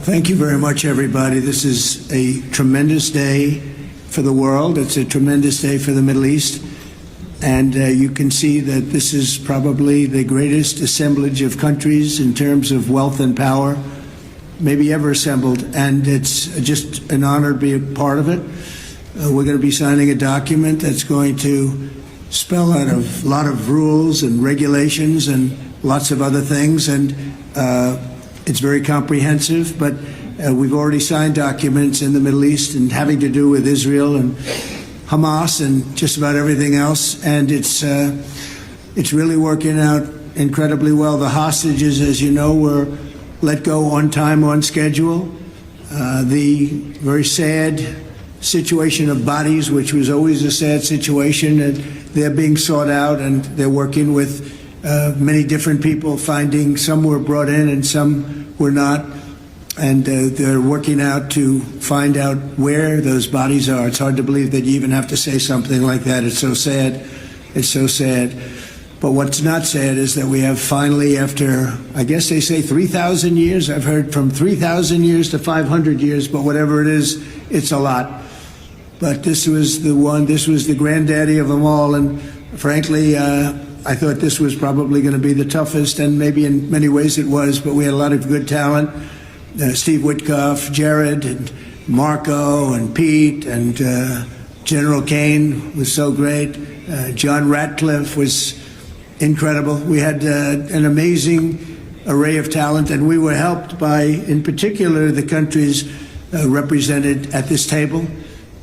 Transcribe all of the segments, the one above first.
Thank you very much, everybody. This is a tremendous day for the world. It's a tremendous day for the Middle East. And you can see that this is probably the greatest assemblage of countries in terms of wealth and power maybe ever assembled. And it's just an honor to be a part of it. We're going to be signing a document that's going to spell out a lot of rules and regulations and lots of other things. And it's very comprehensive, but we've already signed documents in the Middle East and having to do with Israel and Hamas and just about everything else, and it's really working out incredibly well. The hostages, as you know, were let go on time, on schedule. The very sad situation of bodies, which was always a sad situation, and they're being sought out, and they're working with many different people, finding some were brought in and some were not, and they're working out to find out where those bodies are. It's hard to believe that you even have to say something like that. It's so sad. It's so sad. But what's not sad is that we have finally, after, I guess they say 3,000 years, I've heard from 3,000 years to 500 years, but whatever it is, it's a lot. But this was the one, this was the granddaddy of them all, and frankly, I thought this was probably going to be the toughest, and maybe in many ways it was, but we had a lot of good talent. Steve Witkoff, Jared, and Marco, and Pete, and General Kane was so great. John Ratcliffe was incredible. We had an amazing array of talent, and we were helped by, in particular, the countries represented at this table.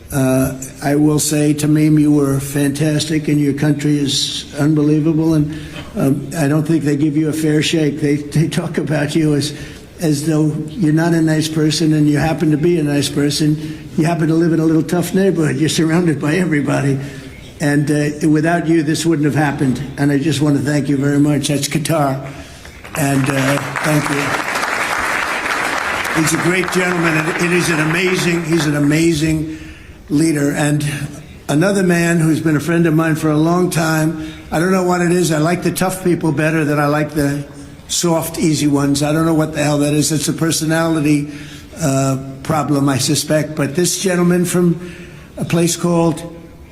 I will say, Tamim, you were fantastic, and your country is unbelievable, and I don't think they give you a fair shake. They talk about you as though you're not a nice person, and you happen to be a nice person. You happen to live in a little tough neighborhood. You're surrounded by everybody, and without you, this wouldn't have happened, and I just want to thank you very much. That's Qatar, and thank you. He's a great gentleman, and he's an amazing leader, and another man who's been a friend of mine for a long time. I don't know what it is. I like the tough people better than I like the soft, easy ones. I don't know what the hell that is. It's a personality problem, I suspect. But this gentleman from a place called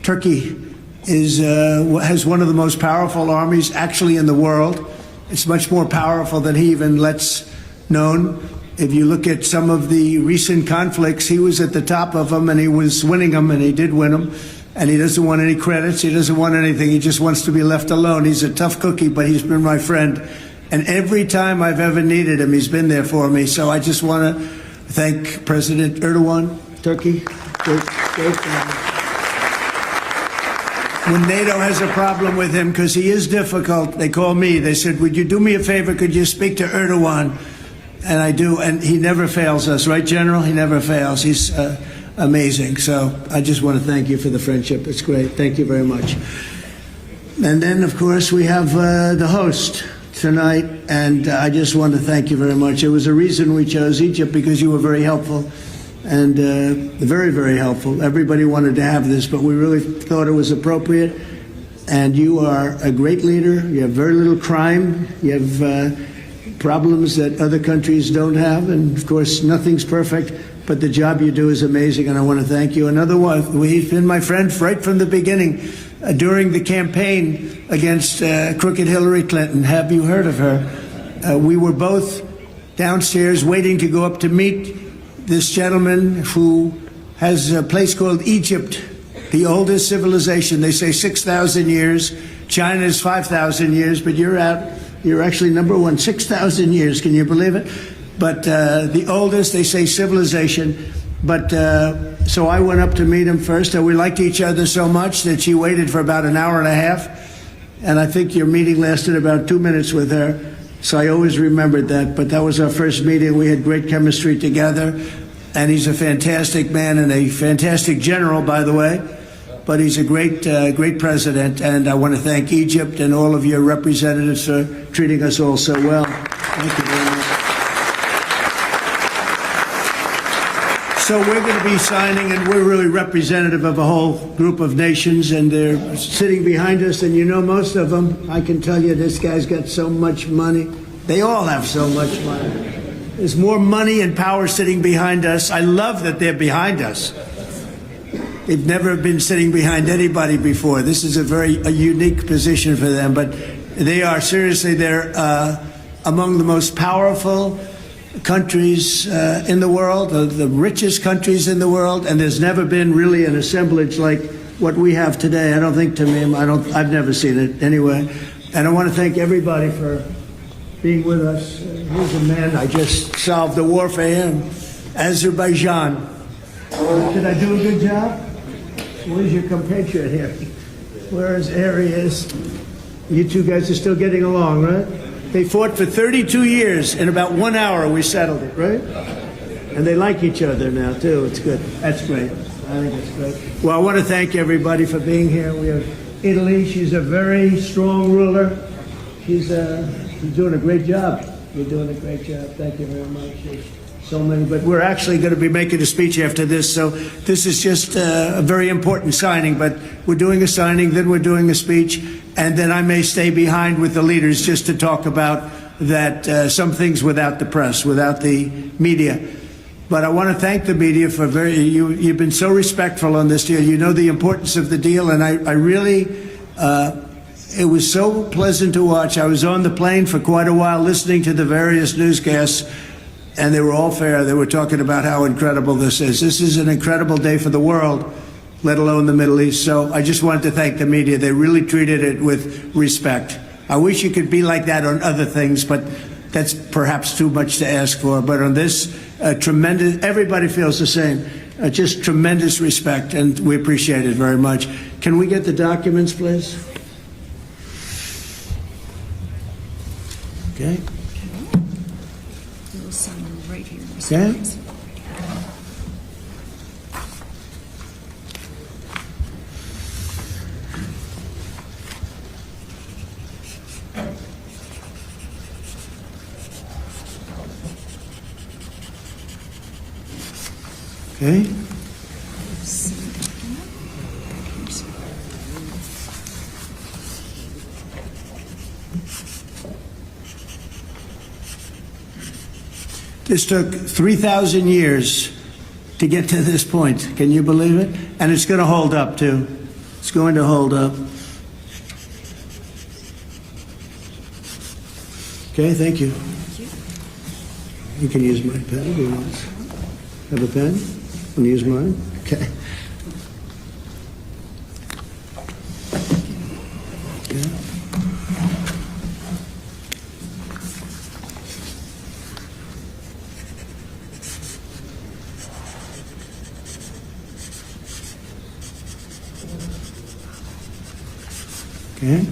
Turkey has one of the most powerful armies actually in the world. It's much more powerful than he even lets known. If you look at some of the recent conflicts, he was at the top of them, and he was winning them, and he did win them. And he doesn't want any credits. He doesn't want anything. He just wants to be left alone. He's a tough cookie, but he's been my friend. And every time I've ever needed him, he's been there for me. So I just want to thank President Erdogan, Turkey. When NATO has a problem with him, because he is difficult, they call me. They said, would you do me a favor? Could you speak to Erdogan? And I do, and he never fails us, right, General? He never fails. He's amazing. So I just want to thank you for the friendship. It's great. Thank you very much. And then, of course, we have the host tonight, and I just want to thank you very much. It was a reason we chose Egypt, because you were very helpful, and very, very helpful. Everybody wanted to have this, but we really thought it was appropriate. And you are a great leader. You have very little crime. You have problems that other countries don't have, and of course nothing's perfect, but the job you do is amazing, and I want to thank you. Another one, he's been my friend right from the beginning, during the campaign against crooked Hillary Clinton. Have you heard of her? We were both downstairs waiting to go up to meet this gentleman who has a place called Egypt, the oldest civilization. They say 6,000 years. China's 5,000 years, but you're actually number one, 6,000 years. Can you believe it? But the oldest, they say, civilization. But so I went up to meet him first, and we liked each other so much that she waited for about an hour and a half. And I think your meeting lasted about 2 minutes with her. So I always remembered that. But that was our first meeting. We had great chemistry together. And he's a fantastic man and a fantastic general, by the way. but he's a great president, and I want to thank Egypt and all of your representatives for treating us all so well. Thank you very much. So we're going to be signing, and we're really representative of a whole group of nations, and they're sitting behind us, and you know most of them. I can tell you this guy's got so much money. They all have so much money. There's more money and power sitting behind us. I love that they're behind us. They've never been sitting behind anybody before. This is a unique position for them, but they are seriously, they're among the most powerful countries in the world, the richest countries in the world, and there's never been really an assemblage like what we have today. I don't think, Tamim, I've never seen it anyway. And I want to thank everybody for being with us. Here's a man, I just solved the war for him, Azerbaijan. Did I do a good job? Where's your compatriot here? Where's Arias? You two guys are still getting along, right? They fought for 32 years. In about 1 hour, we settled it, right? And they like each other now, too. It's good. That's great. I think it's great. Well, I want to thank everybody for being here. We have Italy. She's a very strong ruler. She's doing a great job. You're doing a great job. Thank you very much. There's so many. But we're actually going to be making a speech after this. So this is just a very important signing. But we're doing a signing, then we're doing a speech. And then I may stay behind with the leaders just to talk about that some things without the press, without the media. But I want to thank the media for you've been so respectful on this deal. You know the importance of the deal, and I really, it was so pleasant to watch. I was on the plane for quite a while listening to the various newscasts, and they were all fair. They were talking about how incredible this is. This is an incredible day for the world, let alone the Middle East. So I just wanted to thank the media. They really treated it with respect. I wish you could be like that on other things, but that's perhaps too much to ask for. But on this, tremendous, everybody feels the same. Just tremendous respect, and we appreciate it very much. Can we get the documents, please? Okay. We'll sign them right here. Okay. Okay. This took 3,000 years to get to this point. Can you believe it? And it's going to hold up, too. It's going to hold up. Okay, thank you. You can use my pen if you want. Have a pen? Want to use mine? Okay. Yeah. Okay.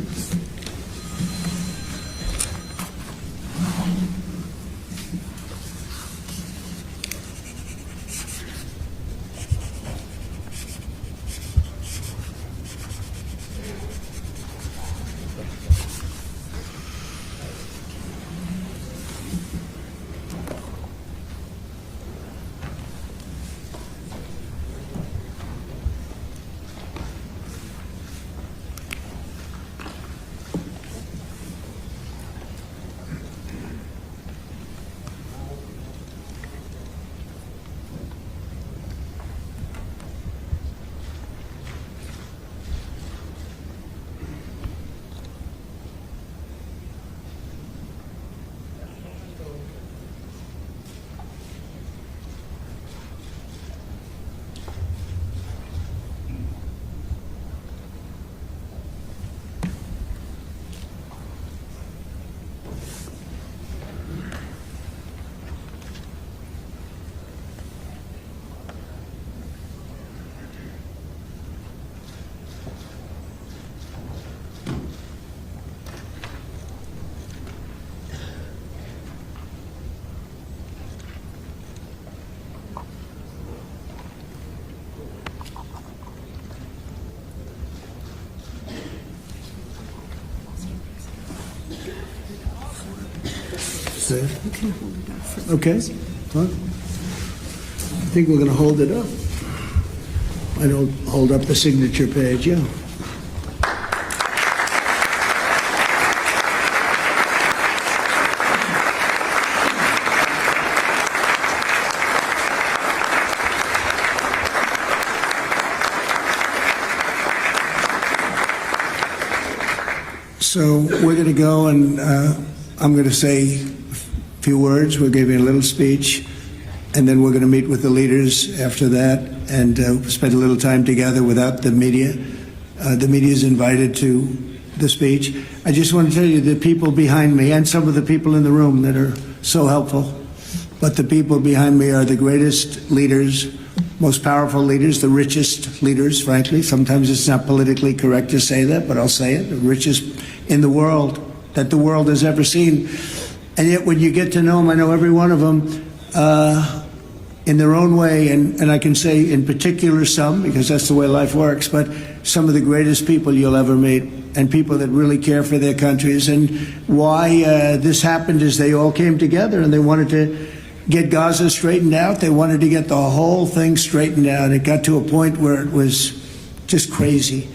there. You can hold it up for Okay. Well, I think we're going to hold it up. I don't hold up the signature page, yeah. So we're going to go and I'm going to say a few words. We'll give you a little speech, and then we're going to meet with the leaders after that and spend a little time together without the media. The media is invited to the speech. I just want to tell you the people behind me and some of the people in the room that are so helpful, but the people behind me are the greatest leaders, most powerful leaders, the richest leaders, frankly. Sometimes it's not politically correct to say that, but I'll say it, the richest in the world that the world has ever seen. And yet when you get to know them, I know every one of them in their own way, and I can say in particular some, because that's the way life works, but some of the greatest people you'll ever meet, and people that really care for their countries. And why this happened is they all came together and they wanted to get Gaza straightened out. They wanted to get the whole thing straightened out. It got to a point where it was just crazy.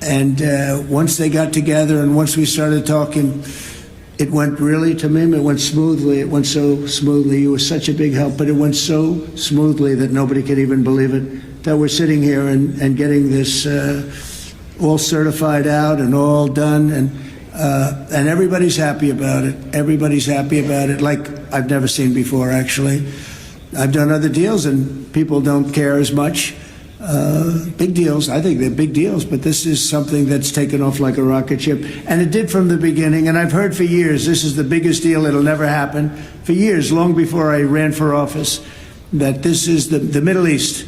And once they got together and once we started talking, it went really, Tamim, it went smoothly. It went so smoothly. You were such a big help, but it went so smoothly that nobody could even believe it, that we're sitting here and getting this all certified out and all done. And everybody's happy about it. Everybody's happy about it, like I've never seen before, actually. I've done other deals and people don't care as much. Big deals, I think they're big deals, but this is something that's taken off like a rocket ship. And it did from the beginning, and I've heard for years, this is the biggest deal, it'll never happen. For years, long before I ran for office, that this is the Middle East.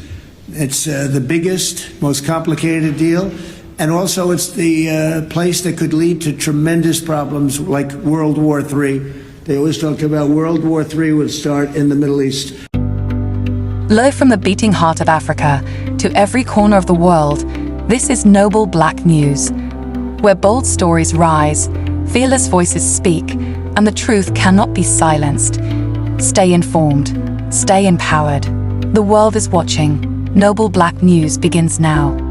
It's the biggest, most complicated deal. And also it's the place that could lead to tremendous problems like World War III. They always talk about World War III would start in the Middle East. Live from the beating heart of Africa to every corner of the world, this is Noble Black News, where bold stories rise, fearless voices speak, and the truth cannot be silenced. Stay informed, stay empowered. The world is watching. Noble Black News begins now.